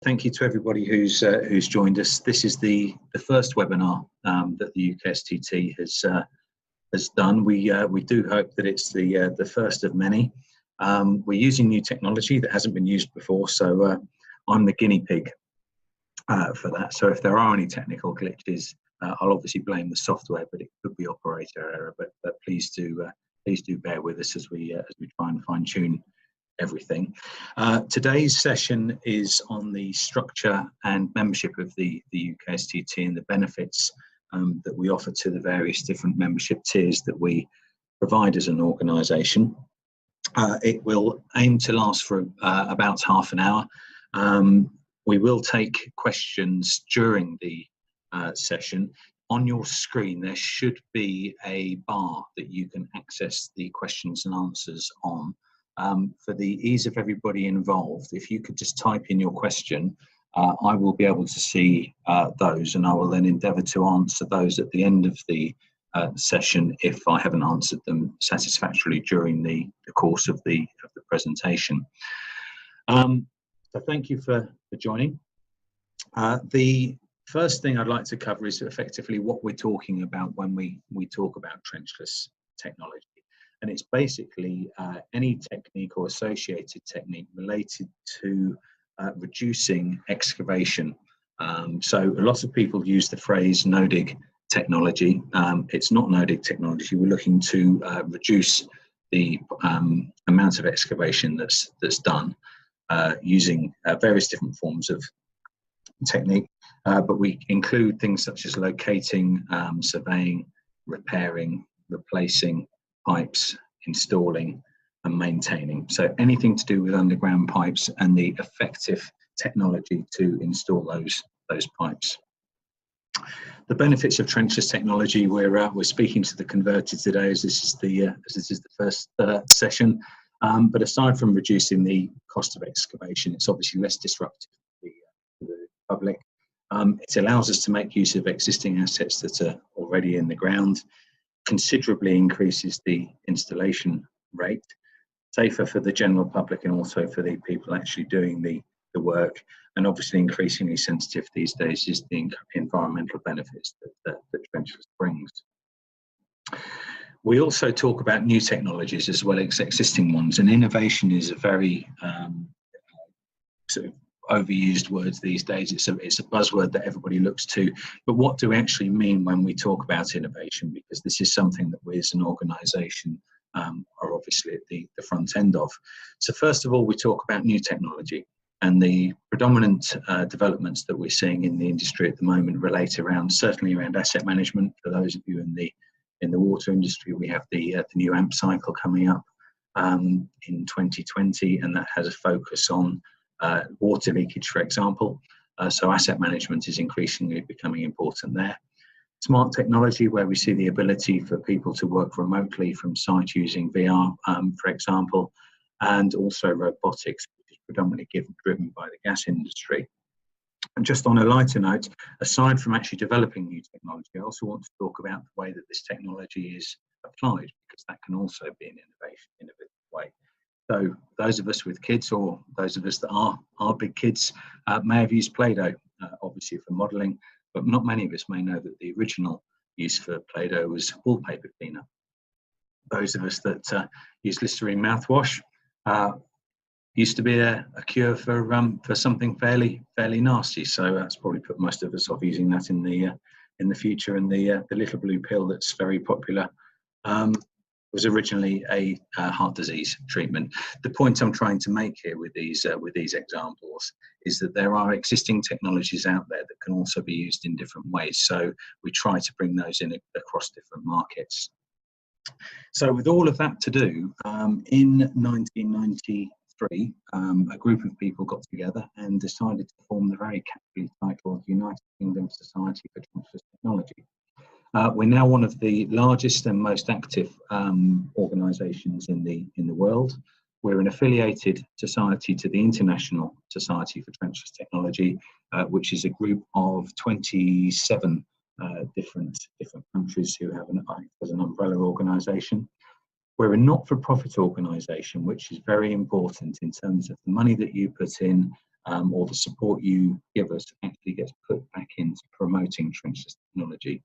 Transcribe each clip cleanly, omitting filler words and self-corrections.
Thank you to everybody who's joined us. This is the first webinar that the UKSTT has done. We do hope that it's the first of many. We're using new technology that hasn't been used before, so I'm the guinea pig for that. So if there are any technical glitches, I'll obviously blame the software, but it could be operator error. But please do bear with us as we try and fine tune everything. Today's session is on the structure and membership of the UKSTT and the benefits that we offer to the various different membership tiers that we provide as an organisation. It will aim to last for about half an hour. We will take questions during the session. On your screen there should be a bar that you can access the questions and answers on. For the ease of everybody involved, if you could just type in your question, I will be able to see those, and I will then endeavour to answer those at the end of the session if I haven't answered them satisfactorily during the course of the presentation. So thank you for joining. The first thing I'd like to cover is effectively what we're talking about when we talk about trenchless technology. And it's basically any technique or associated technique related to reducing excavation. So a lot of people use the phrase no-dig technology. It's not no-dig technology. We're looking to reduce the amount of excavation that's done using various different forms of technique. But we include things such as locating, surveying, repairing, replacing pipes, installing and maintaining. So anything to do with underground pipes and the effective technology to install those pipes. The benefits of trenchless technology, we're speaking to the converted today as this is the first session. But aside from reducing the cost of excavation, it's obviously less disruptive to the public. It allows us to make use of existing assets that are already in the ground, considerably increases the installation rate, safer for the general public and also for the people actually doing the work, and obviously increasingly sensitive these days is the environmental benefits that trenchless brings. We also talk about new technologies as well as existing ones, and innovation is a very sort of overused words these days. It's a buzzword that everybody looks to, but what do we actually mean when we talk about innovation? Because this is something that we as an organisation are obviously at the front end of. So first of all, we talk about new technology, and the predominant developments that we're seeing in the industry at the moment relate certainly around asset management. For those of you in the water industry, we have the new AMP cycle coming up in 2020, and that has a focus on water leakage, for example. So asset management is increasingly becoming important there. Smart technology, where we see the ability for people to work remotely from site using VR, for example, and also robotics, which is predominantly driven by the gas industry. And just on a lighter note, aside from actually developing new technology, I also want to talk about the way that this technology is applied, because that can also be an innovative way. So those of us with kids, or those of us that are big kids, may have used Play-Doh, obviously for modelling, but not many of us may know that the original use for Play-Doh was wallpaper cleaner. Those of us that use Listerine mouthwash used to be a cure for something fairly nasty. So that's probably put most of us off using that in the future. And the little blue pill that's very popular was originally a heart disease treatment. The point I'm trying to make here with these examples is that there are existing technologies out there that can also be used in different ways. So we try to bring those in across different markets. So with all of that to do, in 1993, a group of people got together and decided to form the very catchy title United Kingdom Society for Trenchless Technology. We're now one of the largest and most active organisations in the world. We're an affiliated society to the International Society for Trenchless Technology, which is a group of 27 different countries who have as an umbrella organisation. We're a not-for-profit organisation, which is very important in terms of the money that you put in or the support you give us actually gets put back into promoting trenchless technology.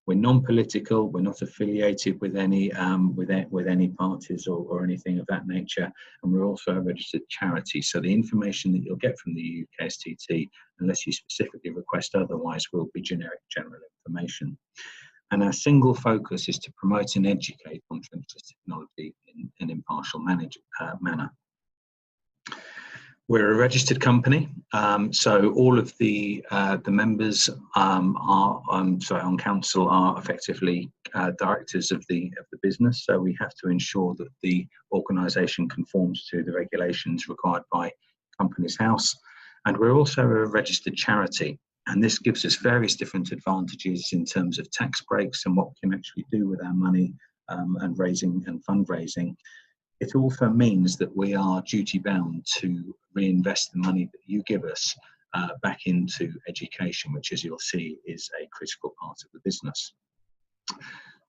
We're non-political. We're not affiliated with any parties or anything of that nature, and we're also a registered charity. So the information that you'll get from the UKSTT, unless you specifically request otherwise, will be generic general information. And our single focus is to promote and educate on trenchless technology in an impartial manner. We're a registered company, so all of the members on council are effectively directors of the business. So we have to ensure that the organisation conforms to the regulations required by Companies House, and we're also a registered charity. And this gives us various different advantages in terms of tax breaks and what we can actually do with our money and raising and fundraising. It also means that we are duty bound to reinvest the money that you give us back into education, which, as you'll see, is a critical part of the business.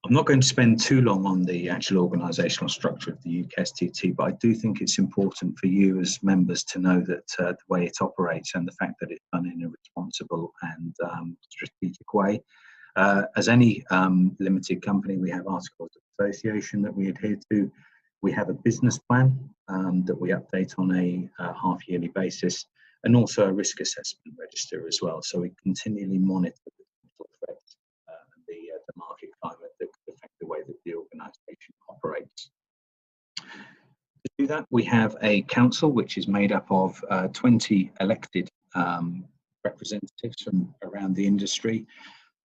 I'm not going to spend too long on the actual organisational structure of the UKSTT, but I do think it's important for you as members to know that the way it operates and the fact that it's done in a responsible and strategic way. As any limited company, we have articles of association that we adhere to. We have a business plan that we update on a half-yearly basis, and also a risk assessment register as well. So we continually monitor the potential threats and the market climate that could affect the way that the organisation operates. To do that, we have a council which is made up of 20 elected representatives from around the industry.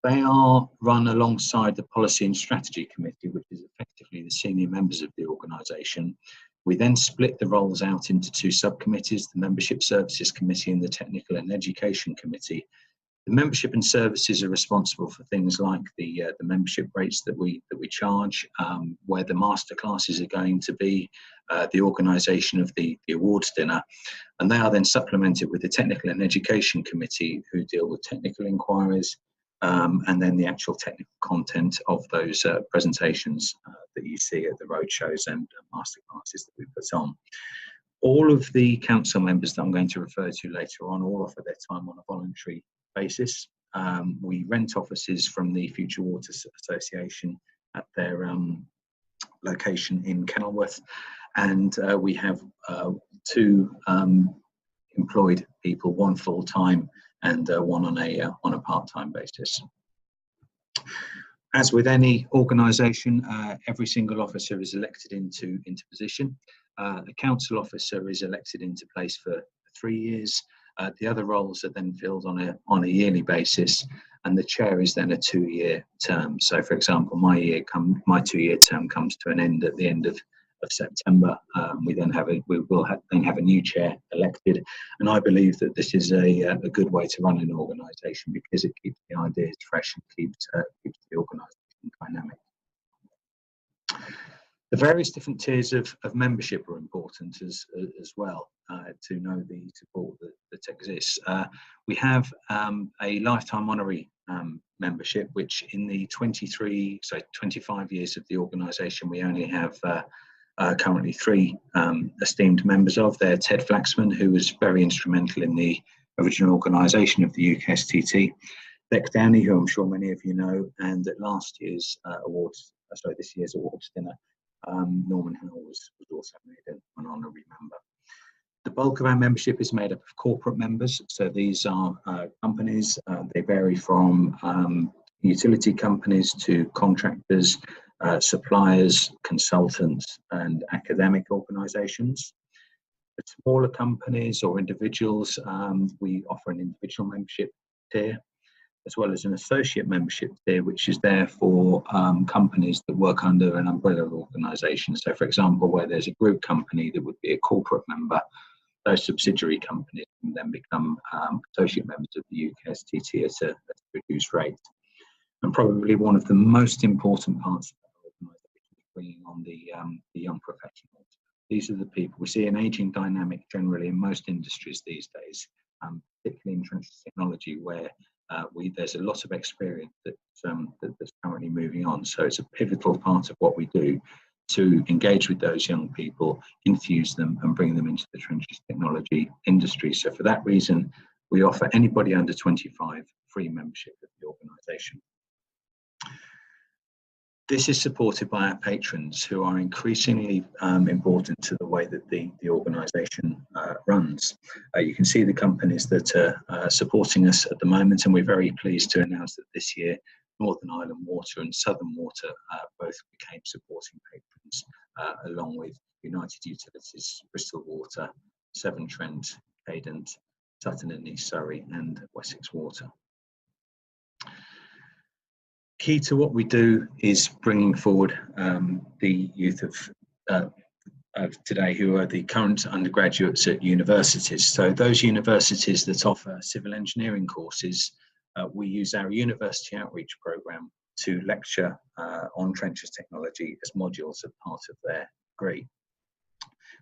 They are run alongside the Policy and Strategy Committee, which is effectively the senior members of the organisation. We then split the roles out into two subcommittees, the Membership Services Committee and the Technical and Education Committee. The membership and services are responsible for things like the membership rates that we charge, where the masterclasses are going to be, the organisation of the awards dinner, and they are then supplemented with the Technical and Education Committee, who deal with technical inquiries, and then the actual technical content of those presentations that you see at the roadshows and masterclasses that we put on. All of the council members that I'm going to refer to later on all offer their time on a voluntary basis. We rent offices from the Future Water Association at their location in Kenilworth, and we have two employed people, one full-time and one on a part-time basis. As with any organisation, every single officer is elected into position. The council officer is elected into place for 3 years. The other roles are then filled on a yearly basis, and the chair is then a 2-year term. So, for example, my 2-year term comes to an end at the end of September. We will then have a new chair elected, and I believe that this is a good way to run an organisation, because it keeps the ideas fresh and keeps the organisation dynamic. The various different tiers of membership are important as well, to know the support that exists. We have a lifetime honorary membership, which in the 25 years of the organisation, we only have currently 3 esteemed members of. They're Ted Flaxman, who was very instrumental in the original organisation of the UKSTT, Beck Downey, who I'm sure many of you know, and at this year's awards dinner, Norman Hill was also made an honorary member. The bulk of our membership is made up of corporate members. So these are companies. They vary from utility companies to contractors, suppliers, consultants, and academic organisations. For smaller companies or individuals, we offer an individual membership tier, as well as an associate membership tier, which is there for companies that work under an umbrella organisation. So, for example, where there's a group company that would be a corporate member, those subsidiary companies can then become associate members of the UKSTT at a reduced rate. And probably one of the most important parts of our organisation is bringing on the young professionals. These are the people. We see an ageing dynamic generally in most industries these days, particularly in trenchless technology, where there's a lot of experience that's currently moving on. So it's a pivotal part of what we do to engage with those young people, infuse them and bring them into the trenches technology industry. So for that reason, we offer anybody under 25 free membership of the organisation. This is supported by our patrons, who are increasingly important to the way that the organisation runs. You can see the companies that are supporting us at the moment, and we're very pleased to announce that this year Northern Ireland Water and Southern Water both became supporting patrons, along with United Utilities, Bristol Water, Severn Trent, Cadent, Sutton and East Surrey and Wessex Water. Key to what we do is bringing forward the youth of today who are the current undergraduates at universities. So those universities that offer civil engineering courses, we use our university outreach programme to lecture on trenches technology as modules as part of their degree.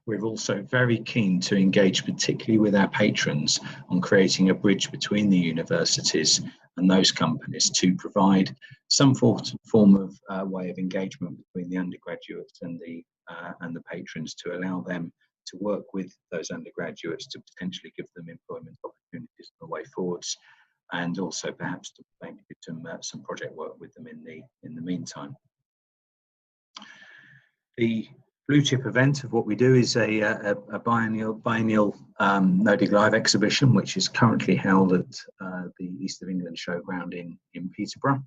We're also very keen to engage particularly with our patrons on creating a bridge between the universities and those companies to provide some form of way of engagement between the undergraduates and the patrons, to allow them to work with those undergraduates to potentially give them employment opportunities on the way forwards, and also perhaps to maybe do some project work with them in the meantime. The blue chip event of what we do is a biennial No Dig Live exhibition, which is currently held at the East of England Showground in Peterborough.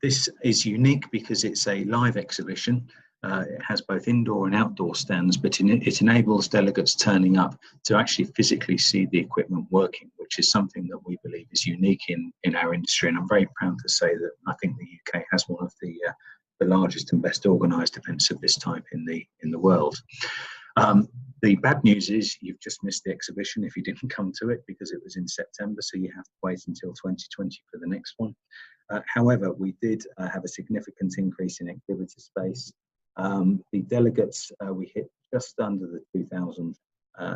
This is unique because it's a live exhibition. It has both indoor and outdoor stands, but it enables delegates turning up to actually physically see the equipment working, which is something that we believe is unique in our industry. And I'm very proud to say that I think the UK has one of the largest and best organised events of this type in the world. The bad news is you've just missed the exhibition if you didn't come to it, because it was in September, so you have to wait until 2020 for the next one. However, we did have a significant increase in activity space. The delegates, we hit just under the 2,000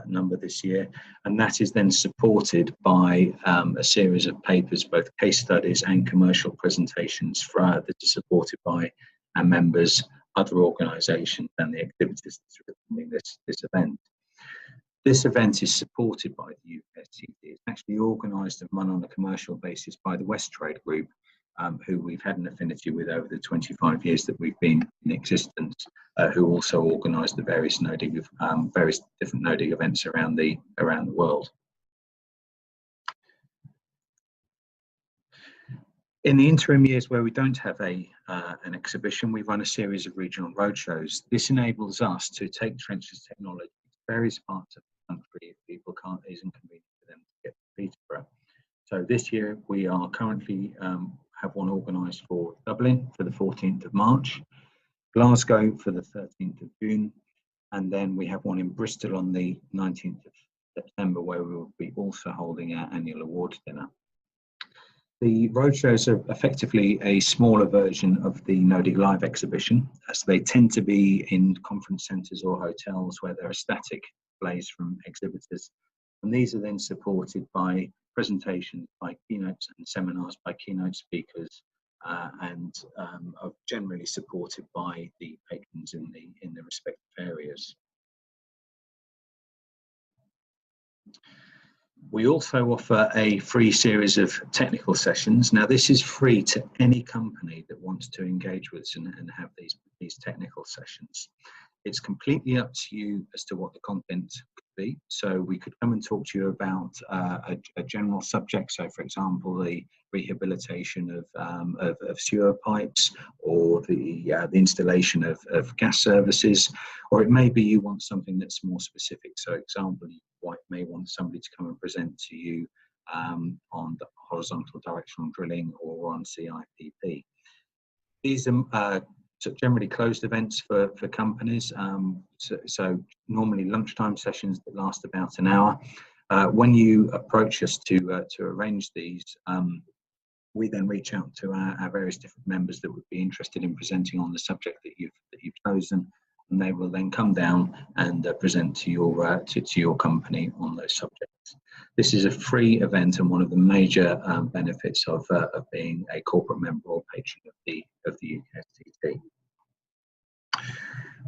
number this year, and that is then supported by a series of papers, both case studies and commercial presentations that are supported by our members, other organisations and the activities that are attending this event. This event is supported by the UKSTT. It's actually organised and run on a commercial basis by the West Trade Group, who we've had an affinity with over the 25 years that we've been in existence, who also organise the various various different no-dig events around the world. In the interim years where we don't have an exhibition, we run a series of regional roadshows. This enables us to take trenches technology to various parts of the country if people isn't convenient for them to get to Peterborough. So this year we are currently have one organised for Dublin for the 14th of March, Glasgow for the 13th of June, and then we have one in Bristol on the 19th of September, where we will be also holding our annual awards dinner. The roadshows are effectively a smaller version of the No Dig Live exhibition, as they tend to be in conference centres or hotels where there are static displays from exhibitors. And these are then supported by presentations, by keynotes and seminars by keynote speakers, and are generally supported by the patrons in the respective areas. We also offer a free series of technical sessions. Now, this is free to any company that wants to engage with us and have these technical sessions. It's completely up to you as to what the content could be. So we could come and talk to you about a general subject. So, for example, the rehabilitation of sewer pipes, or the installation of gas services, or it may be you want something that's more specific. So, example, you may want somebody to come and present to you on the horizontal directional drilling or on CIPP. These are generally closed events for companies, so normally lunchtime sessions that last about an hour. When you approach us to arrange these, we then reach out to our various different members that would be interested in presenting on the subject that you've chosen, and they will then come down and present to your company on those subjects. This is a free event and one of the major benefits of being a corporate member or patron of the UKSTT.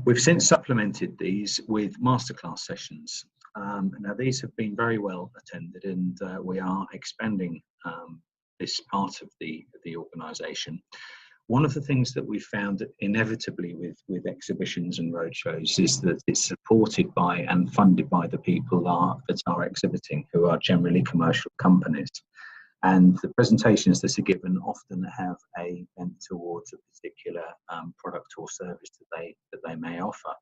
We've since supplemented these with masterclass sessions. Now these have been very well attended, and we are expanding this part of the organisation. One of the things that we found inevitably with exhibitions and roadshows is that it's supported by and funded by the people that are exhibiting, who are generally commercial companies. And the presentations that are given often have a bent towards a particular product or service that they may offer.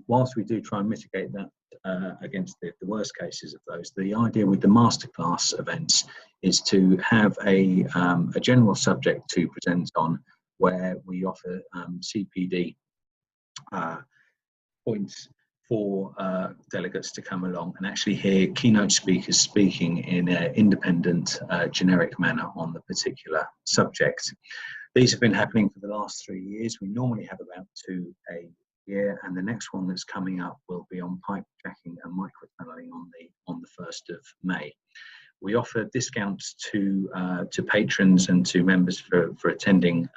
Whilst we do try and mitigate that against the worst cases of those, the idea with the masterclass events is to have a general subject to present on, where we offer CPD points for delegates to come along and actually hear keynote speakers speaking in an independent, generic manner on the particular subject. These have been happening for the last 3 years. We normally have about 2 a year, and the next one that's coming up will be on pipe jacking and microtunneling on the 1st of May. We offer discounts to patrons and to members for attending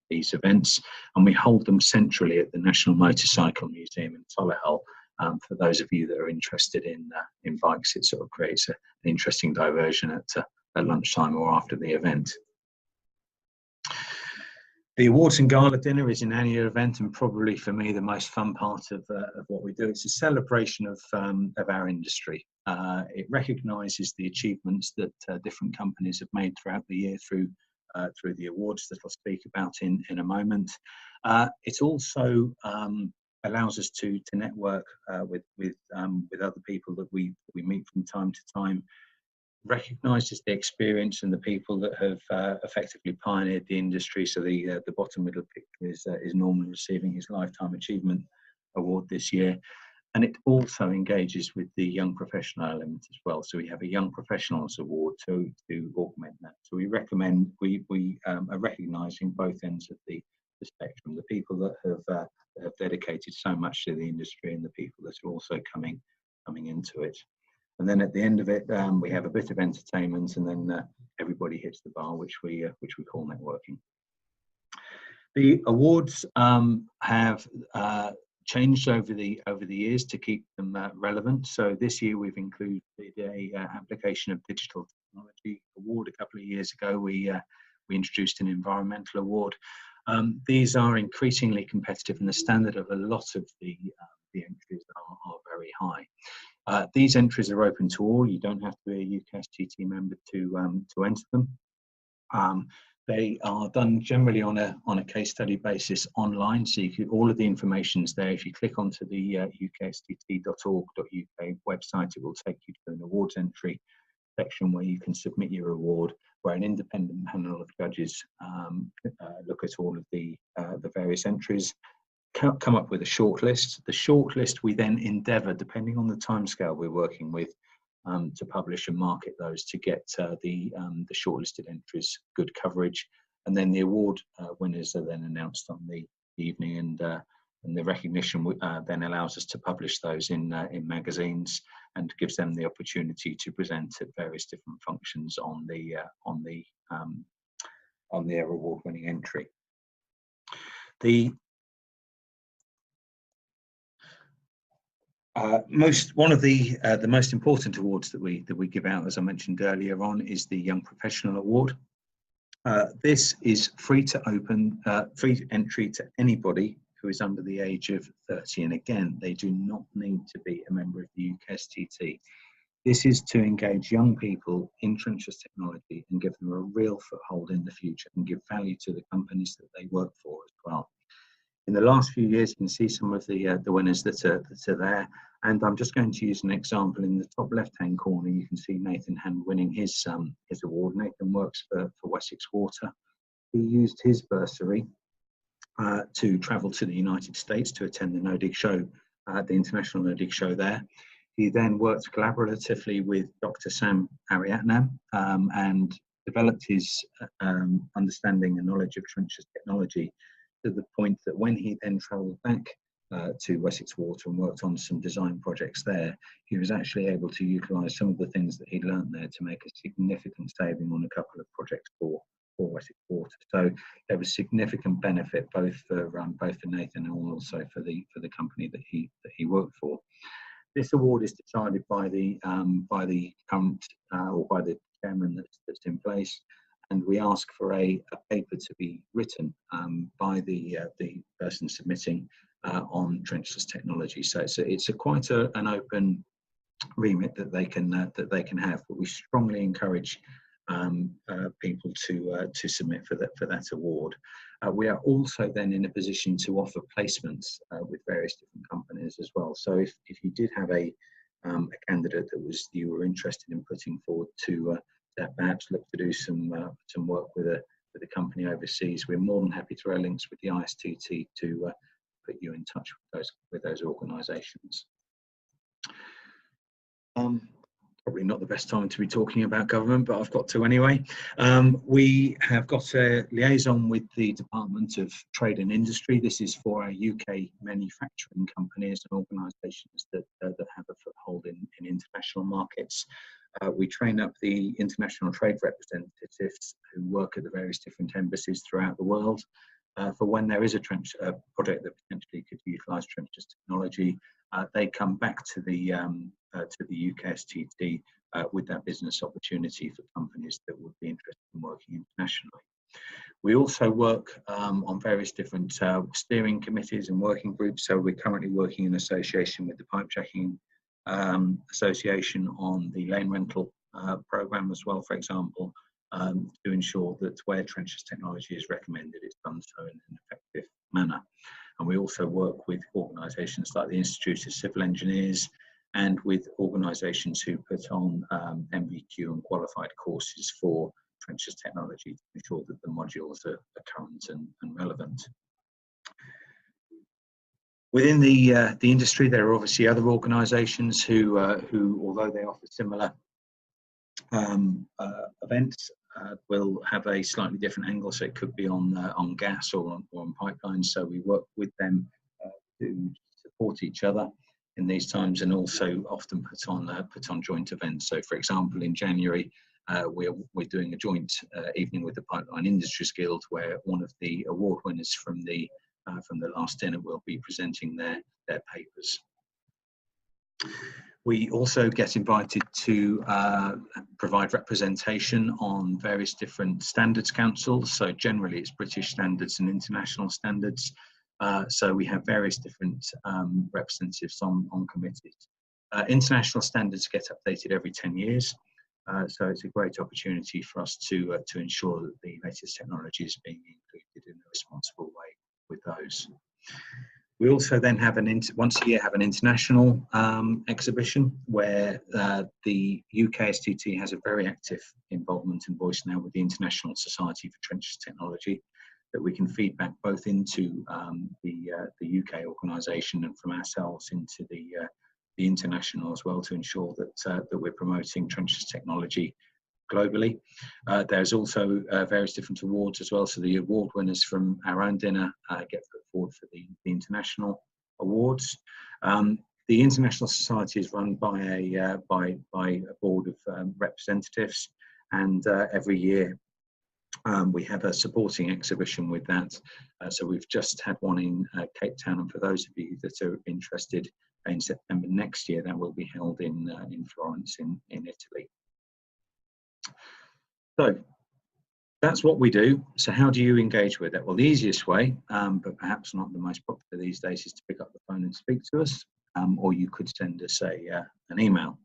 these events, and we hold them centrally at the National Motorcycle Museum in Solihull. For those of you that are interested in bikes, it sort of creates an interesting diversion at lunchtime or after the event. The awards and gala dinner is an annual event, and probably for me the most fun part of what we do. It's a celebration of our industry. It recognises the achievements that different companies have made throughout the year through the awards that I'll speak about in a moment. It also allows us to network with other people that we meet from time to time. Recognises the experience and the people that have effectively pioneered the industry. So the bottom middle picture is Norman receiving his Lifetime Achievement Award this year, and it also engages with the young professional element as well. So we have a Young Professionals Award to augment that. So we are recognising both ends of the spectrum: the people that have dedicated so much to the industry, and the people that are also coming into it. And then at the end of it, we have a bit of entertainment, and then everybody hits the bar, which we call networking. The awards have changed over the years to keep them relevant. So this year we've included a application of digital technology award. A couple of years ago, we introduced an environmental award. These are increasingly competitive, and the standard of a lot of the entries are very high. These entries are open to all. You don't have to be a UKSTT member to enter them. They are done generally on a case study basis online, so all of the information is there. If you click onto the UKSTT.org.uk website, it will take you to an awards entry section where you can submit your award, where an independent panel of judges look at all of the various entries, come up with a shortlist. The shortlist we then endeavour, depending on the timescale we're working with, to publish and market those to get the shortlisted entries good coverage, and then the award winners are then announced on the evening, and the recognition then allows us to publish those in magazines, and gives them the opportunity to present at various different functions on their award-winning entry. One of the most important awards that we give out, as I mentioned earlier on, is the Young Professional Award. This is free entry to anybody who is under the age of 30, and again, they do not need to be a member of the UKSTT. This is to engage young people in trenchless technology and give them a real foothold in the future, and give value to the companies that they work for as well. In the last few years, you can see some of the winners that are there, and I'm just going to use an example. In the top left-hand corner, you can see Nathan Hand winning his award. Nathan works for Wessex Water. He used his bursary to travel to the United States to attend the NODIG show, the International NODIG show there. He then worked collaboratively with Dr. Sam Ariatnam and developed his understanding and knowledge of trenchless technology, to the point that when he then travelled back to Wessex Water and worked on some design projects there, he was actually able to utilise some of the things that he'd learnt there to make a significant saving on a couple of projects for for Wessex Water. So there was significant benefit both for Nathan and also for the company that he worked for. This award is decided by the current or by the chairman that's in place, and we ask for a paper to be written by the person submitting on trenchless technology. So it's quite an open remit that they can have, but we strongly encourage people to submit for that award. We are also then in a position to offer placements with various different companies as well. So if you did have a candidate that you were interested in putting forward to perhaps look to do some work with a company overseas, we're more than happy to throw links with the ISTT to put you in touch with those organisations. Probably not the best time to be talking about government, but I've got to anyway. We have got a liaison with the Department of Trade and Industry. This is for our UK manufacturing companies and organisations that have a foothold in international markets. We train up the international trade representatives who work at the various different embassies throughout the world for when there is a project that potentially could utilise trenchless technology. They come back to the UKSTT with that business opportunity for companies that would be interested in working internationally. We also work on various different steering committees and working groups. So we're currently working in association with the Pipe Jacking Association on the lane rental programme as well, for example, to ensure that where trenchless technology is recommended, it's done so in an effective manner. And we also work with organisations like the Institute of Civil Engineers and with organisations who put on MVQ and qualified courses for trenchless technology to ensure that the modules are current and relevant. Within the industry, there are obviously other organisations who, although they offer similar events, will have a slightly different angle. So it could be on gas or on pipelines. So we work with them to support each other in these times, and also often put on joint events. So, for example, in January, we're doing a joint evening with the Pipeline Industries Guild, where one of the award winners from the last dinner will be presenting their papers. We also get invited to provide representation on various different standards councils. So generally it's British standards and international standards. So we have various different representatives on committees. International standards get updated every 10 years. So it's a great opportunity for us to ensure that the latest technology is being included in a responsible way with those. We also then have once a year have an international exhibition where the UKSTT has a very active involvement and voice now with the International Society for Trenchless Technology, that we can feed back both into the UK organisation and from ourselves into the international as well, to ensure that we're promoting trenchless technology globally. There's also various different awards as well. So the award winners from our own dinner get put forward for the international awards. The International Society is run by a board of representatives, and every year we have a supporting exhibition with that. So we've just had one in Cape Town, and for those of you that are interested, in September next year, that will be held in Florence in Italy. So that's what we do. So how do you engage with it? Well, the easiest way, but perhaps not the most popular these days, is to pick up the phone and speak to us, or you could send us an email.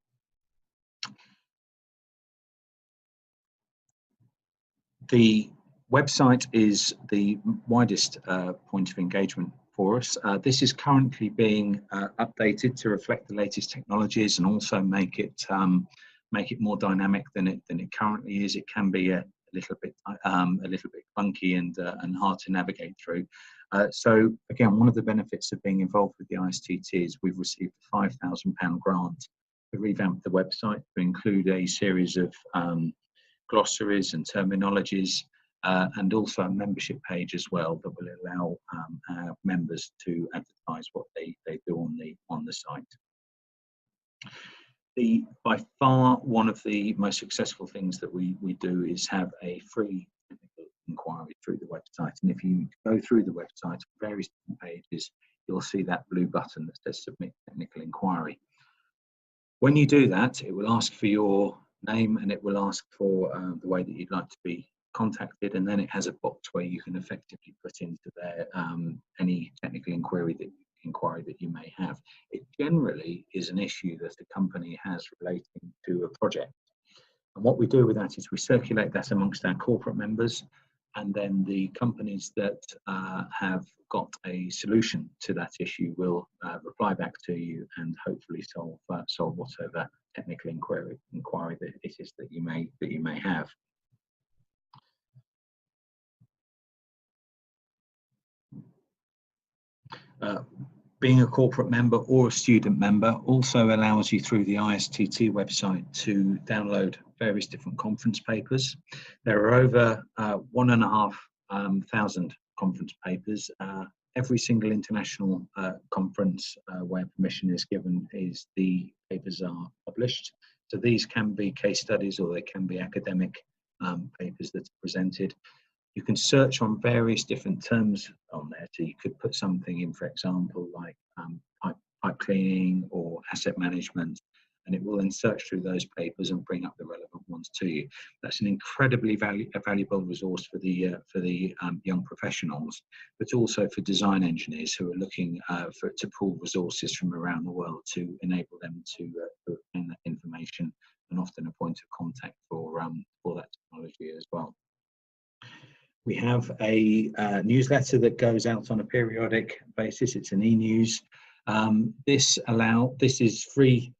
The website is the widest point of engagement for us. This is currently being updated to reflect the latest technologies and also make it more dynamic than it currently is. It can be a little bit clunky and hard to navigate through. So again, one of the benefits of being involved with the ISTT is we've received a £5,000 grant to revamp the website to include a series of glossaries and terminologies, and also a membership page as well that will allow our members to advertise what they do on the site. By far one of the most successful things that we do is have a free technical inquiry through the website. And if you go through the website, various different pages, you'll see that blue button that says Submit Technical Inquiry. When you do that, it will ask for your name and it will ask for the way that you'd like to be contacted, and then it has a box where you can effectively put into there any technical inquiry that you may have. It generally is an issue that a company has relating to a project. And what we do with that is we circulate that amongst our corporate members, and then the companies that have got a solution to that issue will reply back to you and hopefully solve whatever technical inquiry that it is that you may have. Being a corporate member or a student member also allows you through the ISTT website to download various different conference papers. There are over 1,500 conference papers. Every single international conference where permission is given the papers are published. So these can be case studies or they can be academic papers that are presented. You can search on various different terms on there. So you could put something in, for example, like pipe cleaning or asset management, and it will then search through those papers and bring up the relevant ones to you. That's an incredibly valuable resource for the young professionals, but also for design engineers who are looking to pool resources from around the world to enable them to obtain that information, and often a point of contact for that technology as well. We have a newsletter that goes out on a periodic basis. It's an e-news. This is free.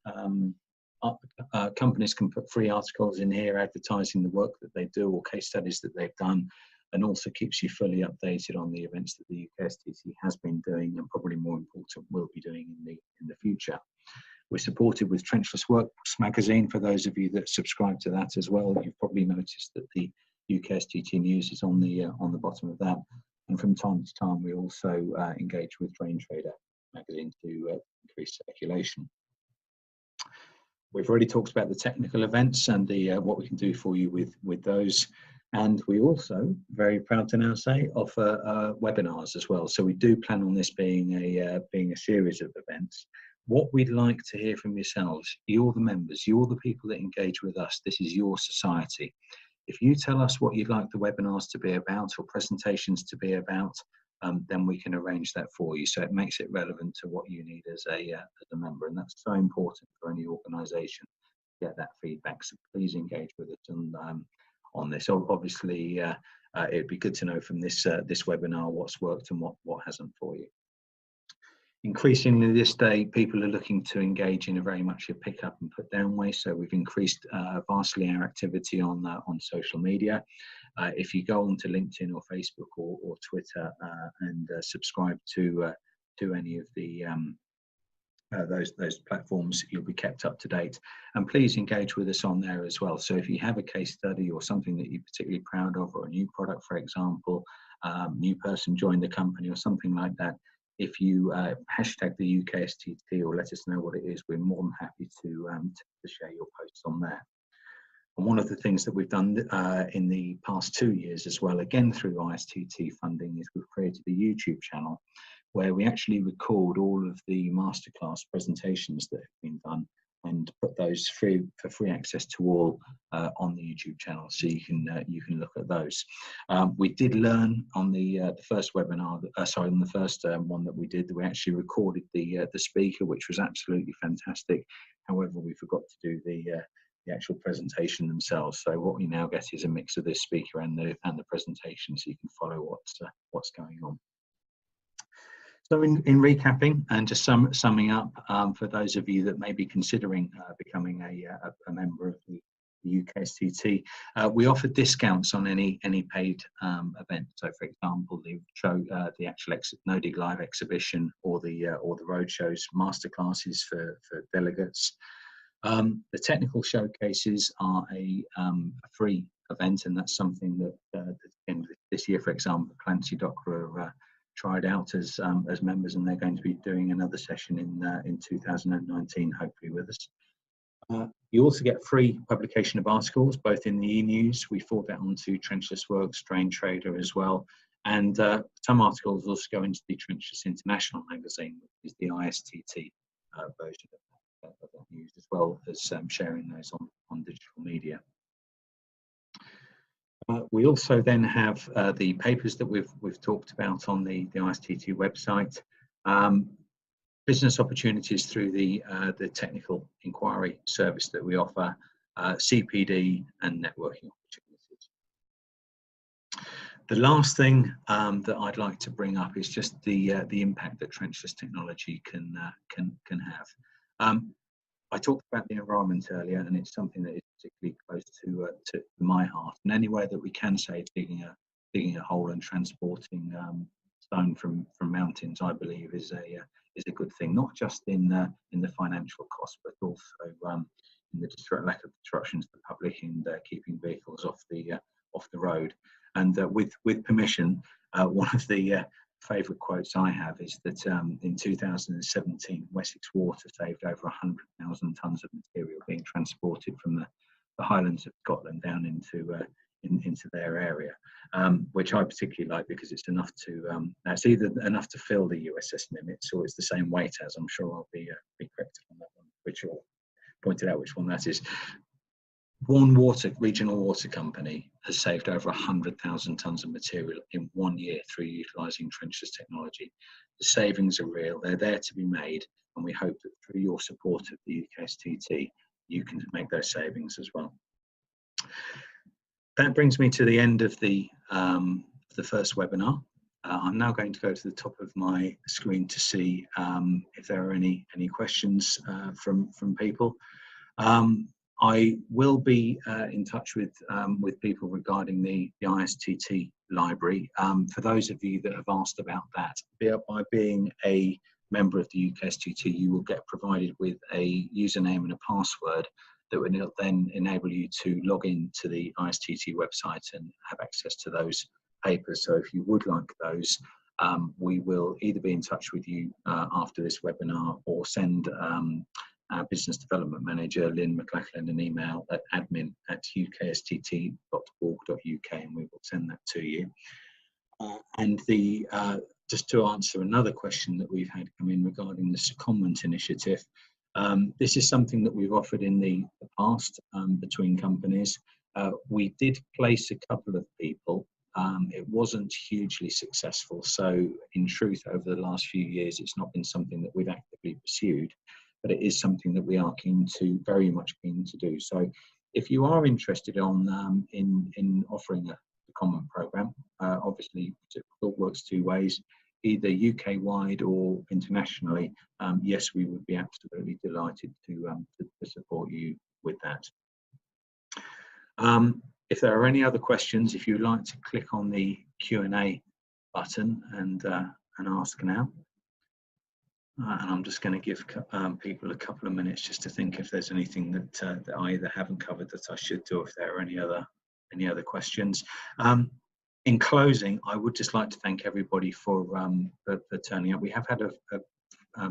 Companies can put free articles in here advertising the work that they do or case studies that they've done, and also keeps you fully updated on the events that the UKSTT has been doing and probably more important will be doing in the future. We're supported with Trenchless Works magazine. For those of you that subscribe to that as well, you've probably noticed that the UKSTT news is on the bottom of that. And from time to time, we also engage with Drain Trader magazine to increase circulation. We've already talked about the technical events and what we can do for you with those. And we also, very proud to now say, offer webinars as well. So we do plan on this being a series of events. What we'd like to hear from yourselves, you're the members, you're the people that engage with us. This is your society. If you tell us what you'd like the webinars to be about or presentations to be about, then we can arrange that for you. So it makes it relevant to what you need as a member, and that's so important for any organisation to get that feedback. So please engage with us on this. Obviously, it'd be good to know from this webinar what's worked and what hasn't for you. Increasingly this day, people are looking to engage in a very much a pick up and put down way. So we've increased vastly our activity on social media. If you go onto LinkedIn or Facebook or Twitter and subscribe to any of the those platforms, you'll be kept up to date. And please engage with us on there as well. So if you have a case study or something that you're particularly proud of, or a new product, for example, new person joined the company or something like that, if you hashtag the UKSTT or let us know what it is, we're more than happy to share your posts on there. And one of the things that we've done in the past 2 years as well, again through ISTT funding, is we've created a YouTube channel where we actually record all of the masterclass presentations that have been done and put those for free access to all on the YouTube channel, so you can look at those. We did learn on the first webinar, on the first one that we did, that we actually recorded the speaker, which was absolutely fantastic. However, we forgot to do the actual presentation themselves. So what we now get is a mix of the speaker and the presentation, so you can follow what's going on. So in recapping and just summing up, for those of you that may be considering becoming a member of the UKSTT, we offer discounts on any paid event. So for example, the actual NoDig Live exhibition or the roadshows, masterclasses for delegates. The technical showcases are a free event, and that's something that this year, for example, Clancy Docker tried out as members, and they're going to be doing another session in 2019, hopefully with us. You also get free publication of articles, both in the e-news. We forward that onto Trenchless Works, Drain Trader as well. And some articles also go into the Trenchless International magazine, which is the ISTT version of that news, as well as sharing those on digital media. We also then have the papers that we've talked about on the ISTT website. Business opportunities through the technical inquiry service that we offer, CPD and networking opportunities. The last thing that I'd like to bring up is just the impact that trenchless technology can have. I talked about the environment earlier, and it's something that is particularly close to my heart. And any way that we can save digging a hole and transporting stone from mountains, I believe, is a good thing. Not just in the financial cost, but also in the lack of disruption to the public and keeping vehicles off the road. And with permission, one of the favourite quotes I have is that in 2017, Wessex Water saved over 100,000 tonnes of material being transported from the Highlands of Scotland down into their area, which I particularly like because it's enough to it's either enough to fill the USS Nimitz, or it's the same weight as. I'm sure I'll be corrected on that one, which you'll pointed out which one that is. One regional water company has saved over 100,000 tonnes of material in 1 year through utilising trenchless technology. The savings are real, they're there to be made, and we hope that through your support of the UKSTT, you can make those savings as well. That brings me to the end of the first webinar. I'm now going to go to the top of my screen to see if there are any questions from people. I will be in touch with people regarding the ISTT library. For those of you that have asked about that, by being a member of the UKSTT, you will get provided with a username and a password that will then enable you to log in to the ISTT website and have access to those papers. So if you would like those, we will either be in touch with you after this webinar, or send our business development manager, Lynn McLachlan, an email at admin@ukstt.org.uk, and we will send that to you. And just to answer another question that we've had come in regarding the secondment initiative, this is something that we've offered in the past between companies. We did place a couple of people. It wasn't hugely successful, so in truth, over the last few years, it's not been something that we've actively pursued, but it is something that we are very much keen to do. So if you are interested in offering a common program, obviously it works two ways, either UK-wide or internationally. Yes, we would be absolutely delighted to support you with that. If there are any other questions, if you'd like to click on the Q&A button and ask now. And I'm just going to give people a couple of minutes just to think if there's anything that I either haven't covered that I should do, if there are any other questions. In closing, I would just like to thank everybody for turning up. We have had a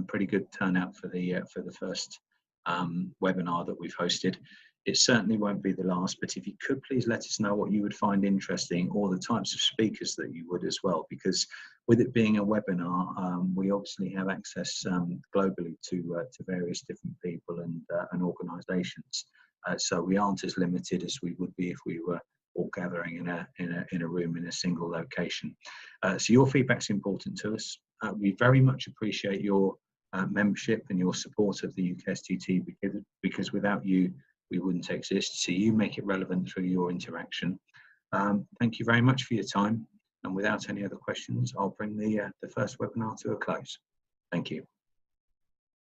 pretty good turnout for the first webinar that we've hosted. It certainly won't be the last, but if you could please let us know what you would find interesting, or the types of speakers that you would as well, because with it being a webinar, we obviously have access globally to various different people and organisations. So we aren't as limited as we would be if we were all gathering in a room in a single location. So your feedback's important to us. We very much appreciate your membership and your support of the UKSTT, because without you, we wouldn't exist. So you make it relevant through your interaction. Thank you very much for your time. And without any other questions, I'll bring the first webinar to a close. Thank you.